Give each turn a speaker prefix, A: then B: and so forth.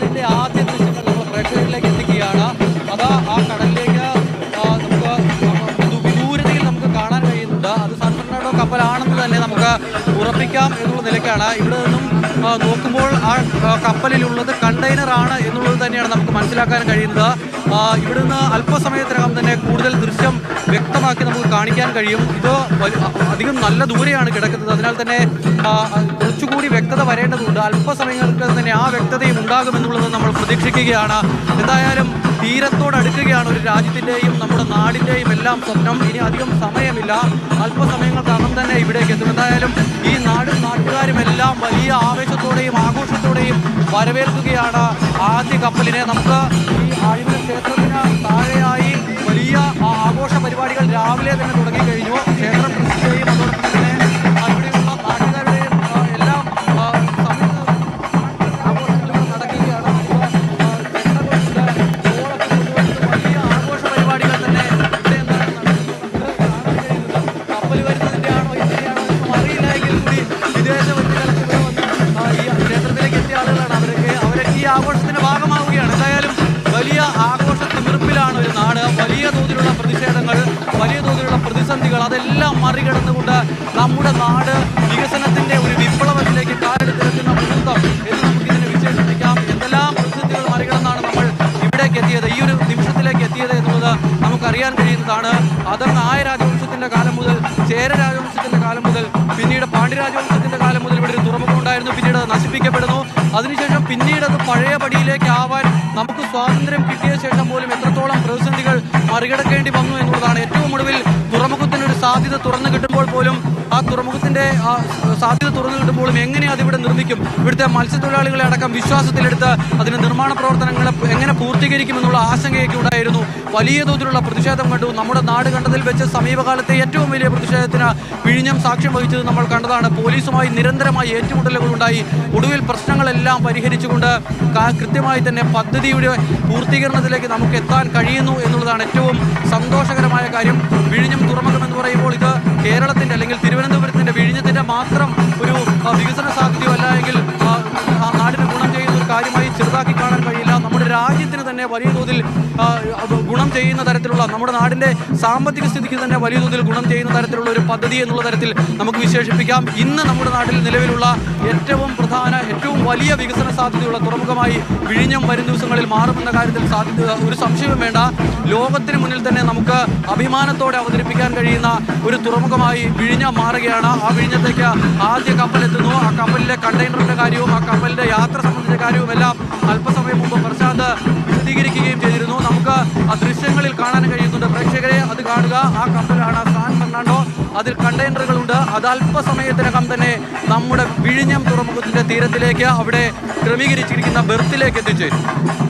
A: നാടിൻ്റെ ആദ്യ ദൃശ്യങ്ങൾ നമ്മൾ പ്രേക്ഷകരിലേക്ക് എത്തിക്കുകയാണ്. അതാ ആ കടലിലേക്ക് നമുക്ക് വിദൂരതയിൽ നമുക്ക് കാണാൻ കഴിയുന്നുണ്ട്. അത് സാൻ ഫെർണാണ്ടോ കപ്പലാണെന്ന് തന്നെ നമുക്ക് ഉറപ്പിക്കാം എന്നുള്ള നിലയ്ക്കാണ്. ഇവിടെ നിന്നും നോക്കുമ്പോൾ ആ കപ്പലിലുള്ളത് കണ്ടെയ്നറാണ് എന്നുള്ളത് തന്നെയാണ് നമുക്ക് മനസ്സിലാക്കാൻ കഴിയുന്നത്. ഇവിടെ നിന്ന് അല്പസമയത്തിനകം തന്നെ കൂടുതൽ ദൃശ്യം വ്യക്തമാക്കി നമുക്ക് കാണിക്കാൻ കഴിയും. ഇത് അധികം നല്ല ദൂരെയാണ് കിടക്കുന്നത്. അതിനാൽ തന്നെ കുറച്ചുകൂടി വ്യക്തത വരേണ്ടതുണ്ട്. അല്പസമയങ്ങൾക്ക് തന്നെ ആ വ്യക്തതയും ഉണ്ടാകുമെന്നുള്ളത് നമ്മൾ പ്രതീക്ഷിക്കുകയാണ്. എന്തായാലും തീരത്തോടടുക്കുകയാണ് ഒരു രാജ്യത്തിൻ്റെയും നമ്മുടെ നാടിൻ്റെയും എല്ലാം സ്വപ്നം. ഇനി അധികം സമയമില്ല, അല്പസമയങ്ങൾക്കകം തന്നെ ഇവിടേക്ക് എത്തും. എന്തായാലും ഈ നാടും നാട്ടുകാരും എല്ലാം വലിയ ആവേശത്തോടെയും ആഘോഷത്തോടെയും വരവേൽക്കുകയാണ് ആദ്യ കപ്പലിനെ. നമുക്ക് ഈ ആഴിമല ക്ഷേത്രത്തിന് താഴെയായി വലിയ ആഘോഷ പരിപാടികൾ രാവിലെ തന്നെ തുടങ്ങിക്കഴിഞ്ഞു. ക്ഷേത്ര പ്രതിഷ്ഠയും അതോടൊപ്പം തന്നെ അവിടെയുള്ള നാട്ടുകാരുടെയും എല്ലാം ആഘോഷങ്ങൾ നടക്കുകയാണ്. വലിയ ആഘോഷ പരിപാടികൾ തന്നെ ഇവിടെ എന്താണ് നടക്കുന്നത്. കപ്പൽ വരുന്നതിൻ്റെ ആണോ ഇതിൻ്റെയാണോ എന്നും അറിയില്ല എങ്കിൽ കൂടി വിദേശ വ്യക്തികളൊക്കെ ഇവിടെ വന്ന് ഈ ക്ഷേത്രത്തിലേക്ക് എത്തിയ ആളുകളാണ്. അവരൊക്കെ ഈ ആഘോഷത്തിന്റെ ഭാഗമാവുകയാണ്. എന്തായാലും വലിയ ആഘോഷ തിമിർപ്പിലാണ് ഒരു നാട്. വലിയ തോതിലുള്ള പ്രതിഷേധങ്ങൾ, വലിയ തോതിലുള്ള പ്രതിസന്ധികൾ അതെല്ലാം മറികടന്നുകൊണ്ട് നമ്മുടെ നാട് വികസനത്തിന്റെ ഒരു വിപ്ലവത്തിലേക്ക് കാലെടുത്തിരിക്കുന്ന മുഹൂർത്തം എന്ന് നമുക്കിതിനെ വിശേഷിപ്പിക്കാം. എന്തെല്ലാം പ്രതിസന്ധികൾ മറികടന്നാണ് നമ്മൾ ഇവിടേക്ക് എത്തിയത്, ഈ ഒരു നിമിഷത്തിലേക്ക് എത്തിയത് എന്നുള്ളത് നമുക്കറിയാൻ കഴിയുന്നതാണ്. അത് നായ രാജവംശത്തിന്റെ കാലം മുതൽ, ചേര രാജവംശത്തിന്റെ കാലം മുതൽ, പിന്നീട് പാണ്ഡ്യ രാജവംശത്തിന്റെ കാലം മുതൽ ഇവിടെ ഒരു തുറമുഖം ഉണ്ടായിരുന്നു. പിന്നീട് അത് നശിപ്പിക്കപ്പെടുന്നു. അതിനുശേഷം പിന്നീട് അത് പഴയ പടിയിലേക്ക് ആവാൻ നമുക്ക് സ്വാതന്ത്ര്യം കിട്ടിയ ശേഷം പോലും എത്രത്തോളം പ്രതിസന്ധികൾ മറികടക്കേണ്ടി വന്നു എന്നുള്ളതാണ്. ഏറ്റവും ഒടുവിൽ തുറമുഖത്തിനൊരു സാധ്യത തുറന്നു കിട്ടുമ്പോൾ പോലും ആ തുറമുഖത്തിന്റെ സാധ്യത തുറന്നു കിട്ടുമ്പോഴും എങ്ങനെ അതിവിടെ നിർമ്മിക്കും, ഇവിടുത്തെ മത്സ്യത്തൊഴിലാളികളെ അടക്കം വിശ്വാസത്തിലെടുത്ത് അതിന്റെ നിർമ്മാണ പ്രവർത്തനങ്ങൾ എങ്ങനെ പൂർത്തീകരിക്കുമെന്നുള്ള ആശങ്കയൊക്കെ ഉണ്ടായിരുന്നു. വലിയ തോതിലുള്ള പ്രതിഷേധം കണ്ടു. നമ്മുടെ നാട് കണ്ടതിൽ വെച്ച് സമീപകാലത്തെ ഏറ്റവും വലിയ പ്രതിഷേധത്തിന് വിഴിഞ്ഞം സാക്ഷ്യം വഹിച്ചത് നമ്മൾ കണ്ടതാണ്. പോലീസുമായി നിരന്തരമായി ഏറ്റുമുട്ടലുകൾ ഉണ്ടായി. ഒടുവിൽ പ്രശ്നങ്ങളെല്ലാം പരിഹരിച്ചുകൊണ്ട് കൃത്യമായി തന്നെ പദ്ധതിയുടെ പൂർത്തീകരണത്തിലേക്ക് നമുക്ക് എത്താൻ കഴിയുന്നു എന്നുള്ളതാണ് ഏറ്റവും സന്തോഷകരമായ കാര്യം. വിഴിഞ്ഞം തുറമുഖം എന്ന് പറയുമ്പോൾ ഇത് കേരളത്തിന്റെ അല്ലെങ്കിൽ തിരുവനന്തപുരത്തിന്റെ വിഴിഞ്ഞത്തിന്റെ മാത്രം ഒരു വികസന സാധ്യതയോ അല്ല എങ്കിൽ നാടിന് ഗുണം ചെയ്യുന്ന ഒരു കാര്യമായി ചെറുതാക്കി കാണാൻ കഴിയില്ല. നമ്മുടെ രാജ്യത്തിന് തന്നെ വലിയ തോതിൽ ഗുണം ചെയ്യുന്ന തരത്തിലുള്ള, നമ്മുടെ നാടിന്റെ സാമ്പത്തിക സ്ഥിതിക്ക് തന്നെ വലിയ തോതിൽ ഗുണം ചെയ്യുന്ന തരത്തിലുള്ള ഒരു പദ്ധതി എന്നുള്ള തരത്തിൽ നമുക്ക് വിശേഷിപ്പിക്കാം. ഇന്ന് നമ്മുടെ നാട്ടിൽ നിലവിലുള്ള ഏറ്റവും പ്രധാന, ഏറ്റവും വലിയ വികസന സാധ്യതയുള്ള തുറമുഖമായി വിഴിഞ്ഞം വരും ദിവസങ്ങളിൽ മാറുമെന്ന കാര്യത്തിൽ ഒരു സംശയവും വേണ്ട. ലോകത്തിന് മുന്നിൽ തന്നെ നമുക്ക് അഭിമാനത്തോടെ അവതരിപ്പിക്കാൻ കഴിയുന്ന ഒരു തുറമുഖമായി വിഴിഞ്ഞം മാറുകയാണ്. ആ വിഴിഞ്ഞത്തേക്ക് ആദ്യ കപ്പലെത്തുന്നു. ആ കപ്പലിലെ കണ്ടെയ്നറിന്റെ കാര്യവും ആ കപ്പലിന്റെ യാത്ര സംബന്ധിച്ച കാര്യവും എല്ലാം അല്പസമയം മുമ്പ് പ്രശാന്ത് വിശദീകരിക്കുകയും ചെയ്തിരുന്നു. നമുക്ക് ആ ദൃശ്യങ്ങളിൽ കാണാൻ കഴിയുന്നുണ്ട്. പ്രേക്ഷകരെ അത് കാണുക. ആ കപ്പലാണ് സാൻ ഫെർണാണ്ടോ. അതിൽ കണ്ടെയ്നറുകളുണ്ട്. അത് അല്പസമയത്തിനകം തന്നെ നമ്മുടെ വിഴിഞ്ഞം തുറമുഖത്തിന്റെ തീരത്തിലേക്ക് അവിടെ ക്രമീകരിച്ചിരിക്കുന്ന ബെർത്തിലേക്ക് എത്തിച്ചേരും.